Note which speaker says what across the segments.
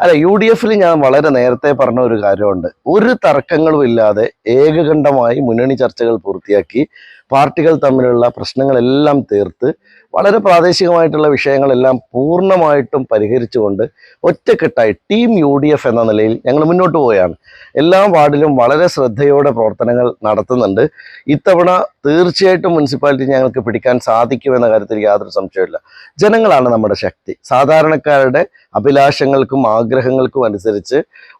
Speaker 1: അല്ല, UDF-ൽ ഞാൻ വളരെ നേരത്തെ പറഞ്ഞ ഒരു കാര്യമുണ്ട്. ഒരു തർക്കങ്ങളും ഇല്ലാതെ ഏകകണ്ഠമായി മുന്നണി ചർച്ചകൾ പൂർത്തിയാക്കി പാർട്ടികൾ തമ്മിലുള്ള പ്രശ്നങ്ങളെല്ലാം തീർത്ത് വളരെ പ്രാദേശികമായിട്ടുള്ള വിഷയങ്ങളെല്ലാം പൂർണ്ണമായിട്ടും പരിഹരിച്ചുകൊണ്ട് ഒറ്റക്കെട്ടായി ടീം UDF എന്ന നിലയിൽ ഞങ്ങൾ മുന്നോട്ട് പോവുകയാണ്. എല്ലാ വാർഡിലും വളരെ ശ്രദ്ധയോടെ പ്രവർത്തനങ്ങൾ നടത്തുന്നുണ്ട്. ഇത്തവണ തീർച്ചയായിട്ടും മുനിസിപ്പാലിറ്റി ഞങ്ങൾക്ക് പിടിക്കാൻ സാധിക്കുമെന്ന കാര്യത്തിൽ യാതൊരു സംശയമില്ല. ജനങ്ങളാണ് നമ്മുടെ ശക്തി. സാധാരണക്കാരുടെ അഭിലാഷങ്ങൾക്കും ആഗ്രഹങ്ങൾക്കും അനുസരിച്ച്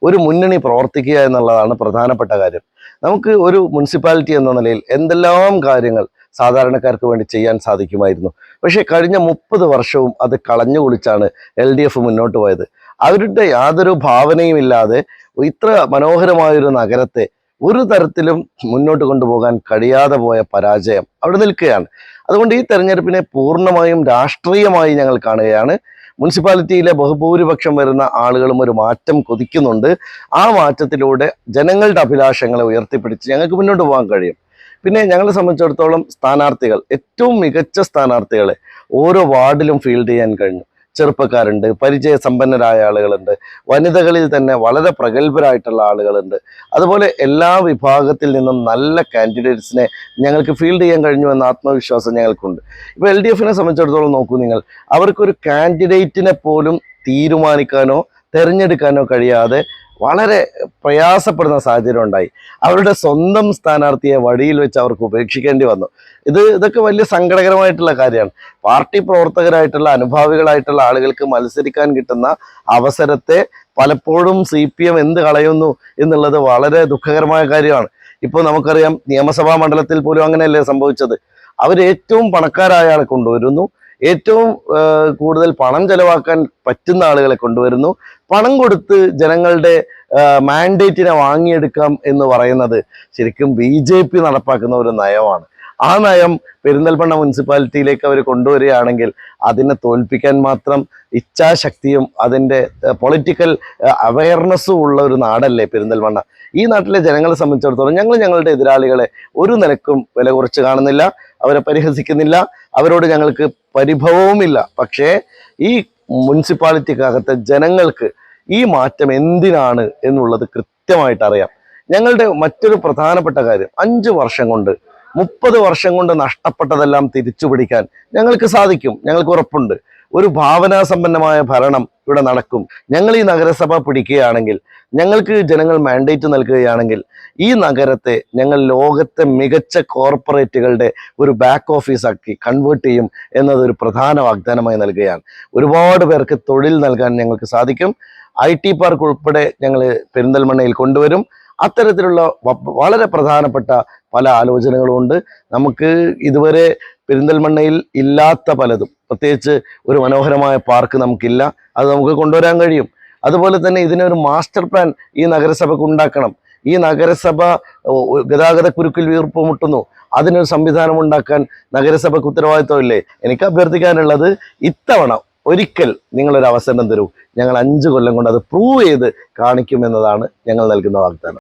Speaker 1: ഒരു മുന്നണി പ്രവർത്തിക്കുക എന്നുള്ളതാണ് പ്രധാനപ്പെട്ട കാര്യം. നമുക്ക് ഒരു മുനിസിപ്പാലിറ്റി എന്ന നിലയിൽ എന്തെല്ലാം കാര്യങ്ങൾ സാധാരണക്കാർക്ക് വേണ്ടി ചെയ്യാൻ സാധിക്കുമായിരുന്നു. പക്ഷേ കഴിഞ്ഞ 30 വർഷവും അത് കളഞ്ഞു കുളിച്ചാണ് LDF മുന്നോട്ട് പോയത്. അവരുടെ യാതൊരു ഭാവനയും ഇല്ലാതെ ഇത്ര മനോഹരമായൊരു നഗരത്തെ ഒരു തരത്തിലും മുന്നോട്ട് കൊണ്ടുപോകാൻ കഴിയാതെ പോയ പരാജയം അവിടെ നിൽക്കുകയാണ്. അതുകൊണ്ട് ഈ തെരഞ്ഞെടുപ്പിനെ പൂർണ്ണമായും രാഷ്ട്രീയമായി ഞങ്ങൾ കാണുകയാണ്. മുനിസിപ്പാലിറ്റിയിലെ ബഹുഭൂരിപക്ഷം വരുന്ന ആളുകളും ഒരു മാറ്റം കൊതിക്കുന്നുണ്ട്. ആ മാറ്റത്തിലൂടെ ജനങ്ങളുടെ അഭിലാഷങ്ങളെ ഉയർത്തിപ്പിടിച്ച് ഞങ്ങൾക്ക് മുന്നോട്ട് പോകാൻ കഴിയും. പിന്നെ ഞങ്ങളെ സംബന്ധിച്ചിടത്തോളം സ്ഥാനാർത്ഥികൾ, ഏറ്റവും മികച്ച സ്ഥാനാർത്ഥികളെ ഓരോ വാർഡിലും ഫീൽഡ് ചെയ്യാൻ കഴിഞ്ഞു. ചെറുപ്പക്കാരുണ്ട്, പരിചയസമ്പന്നരായ ആളുകളുണ്ട്, വനിതകളിൽ തന്നെ വളരെ പ്രഗത്ഭരായിട്ടുള്ള ആളുകളുണ്ട്. അതുപോലെ എല്ലാ വിഭാഗത്തിൽ നിന്നും നല്ല കാൻഡിഡേറ്റ്സിനെ ഞങ്ങൾക്ക് ഫീൽഡ് ചെയ്യാൻ കഴിഞ്ഞു എന്ന ആത്മവിശ്വാസം ഞങ്ങൾക്കുണ്ട്. ഇപ്പോൾ LDF-നെ സംബന്ധിച്ചിടത്തോളം നോക്കൂ നിങ്ങൾ, അവർക്കൊരു കാൻഡിഡേറ്റിനെ പോലും തീരുമാനിക്കാനോ തിരഞ്ഞെടുക്കാനോ കഴിയാതെ വളരെ പ്രയാസപ്പെടുന്ന സാഹചര്യം ഉണ്ടായി. അവരുടെ സ്വന്തം സ്ഥാനാർത്ഥിയെ വഴിയിൽ വെച്ച് അവർക്ക് ഉപേക്ഷിക്കേണ്ടി വന്നു. ഇതൊക്കെ വലിയ സങ്കടകരമായിട്ടുള്ള കാര്യമാണ്. പാർട്ടി പ്രവർത്തകരായിട്ടുള്ള അനുഭാവികളായിട്ടുള്ള ആളുകൾക്ക് മത്സരിക്കാൻ കിട്ടുന്ന അവസരത്തെ പലപ്പോഴും CPM എന്ത് കളയുന്നു എന്നുള്ളത് വളരെ ദുഃഖകരമായ കാര്യമാണ്. ഇപ്പോൾ നമുക്കറിയാം, നിയമസഭാ മണ്ഡലത്തിൽ പോലും അങ്ങനെയല്ലേ സംഭവിച്ചത്. അവർ ഏറ്റവും പണക്കാരായ ആളെ കൊണ്ടുവരുന്നു, ഏറ്റവും കൂടുതൽ പണം ചെലവാക്കാൻ പറ്റുന്ന ആളുകളെ കൊണ്ടുവരുന്നു. പണം കൊടുത്ത് ജനങ്ങളുടെ മാൻഡേറ്റിനെ വാങ്ങിയെടുക്കാം എന്ന് പറയുന്നത് ശരിക്കും BJP നടപ്പാക്കുന്ന ഒരു നയമാണ്. ആ നയം പെരിന്തൽമണ്ണ മുനിസിപ്പാലിറ്റിയിലേക്ക് അവർ കൊണ്ടുവരികയാണെങ്കിൽ അതിനെ തോൽപ്പിക്കാൻ മാത്രം ഇച്ഛാശക്തിയും അതിൻ്റെ പൊളിറ്റിക്കൽ അവയർനെസ്സും ഉള്ള ഒരു നാടല്ലേ പെരിന്തൽമണ്ണ. ഈ നാട്ടിലെ ജനങ്ങളെ സംബന്ധിച്ചിടത്തോളം ഞങ്ങളുടെ എതിരാളികളെ ഒരു നിലക്കും വില കുറച്ച് കാണുന്നില്ല, അവരെ പരിഹസിക്കുന്നില്ല, അവരോട് ഞങ്ങൾക്ക് പരിഭവവുമില്ല. പക്ഷേ ഈ മുനിസിപ്പാലിറ്റിക്കകത്തെ ജനങ്ങൾക്ക് ഈ മാറ്റം എന്തിനാണ് എന്നുള്ളത് കൃത്യമായിട്ട് അറിയാം. ഞങ്ങളുടെ മറ്റൊരു പ്രധാനപ്പെട്ട കാര്യം, 5 വർഷം കൊണ്ട് 30 വർഷം കൊണ്ട് നഷ്ടപ്പെട്ടതെല്ലാം തിരിച്ചു പിടിക്കാൻ ഞങ്ങൾക്ക് സാധിക്കും. ഞങ്ങൾക്ക് ഉറപ്പുണ്ട്. ഒരു ഭാവനാസമ്പന്നമായ ഭരണം ഇവിടെ നടക്കും. ഞങ്ങൾ ഈ നഗരസഭ പിടിക്കുകയാണെങ്കിൽ, ഞങ്ങൾക്ക് ജനങ്ങൾ മാൻഡേറ്റ് നൽകുകയാണെങ്കിൽ, ഈ നഗരത്തെ ഞങ്ങൾ ലോകത്തെ മികച്ച കോർപ്പറേറ്റുകളുടെ ഒരു ബാക്ക് ഓഫീസാക്കി കൺവേർട്ട് ചെയ്യും എന്നതൊരു പ്രധാന വാഗ്ദാനമായി നൽകുകയാണ്. ഒരുപാട് പേർക്ക് തൊഴിൽ നൽകാൻ ഞങ്ങൾക്ക് സാധിക്കും. IT പാർക്ക് ഉൾപ്പെടെ ഞങ്ങൾ പെരിന്തൽമണ്ണയിൽ കൊണ്ടുവരും. അത്തരത്തിലുള്ള വളരെ പ്രധാനപ്പെട്ട പല ആലോചനകളുമുണ്ട്. നമുക്ക് ഇതുവരെ പെരിന്തൽമണ്ണയിൽ ഇല്ലാത്ത പലതും, പ്രത്യേകിച്ച് ഒരു മനോഹരമായ പാർക്ക് നമുക്കില്ല, അത് നമുക്ക് കൊണ്ടുവരാൻ കഴിയും. അതുപോലെ തന്നെ ഇതിനൊരു മാസ്റ്റർ പ്ലാൻ ഈ നഗരസഭയ്ക്ക് ഉണ്ടാക്കണം. ഈ നഗരസഭ ഗതാഗതക്കുരുക്കിൽ വീർപ്പ് മുട്ടുന്നു. അതിനൊരു സംവിധാനം ഉണ്ടാക്കാൻ നഗരസഭയ്ക്ക് ഉത്തരവാദിത്വമില്ലേ? എനിക്ക് അഭ്യർത്ഥിക്കാനുള്ളത്, ഇത്തവണ ഒരിക്കൽ നിങ്ങളൊരു അവസരം തരൂ. ഞങ്ങൾ 5 കൊല്ലം കൊണ്ട് അത് പ്രൂവ് ചെയ്ത് കാണിക്കുമെന്നതാണ് ഞങ്ങൾ നൽകുന്ന വാഗ്ദാനം.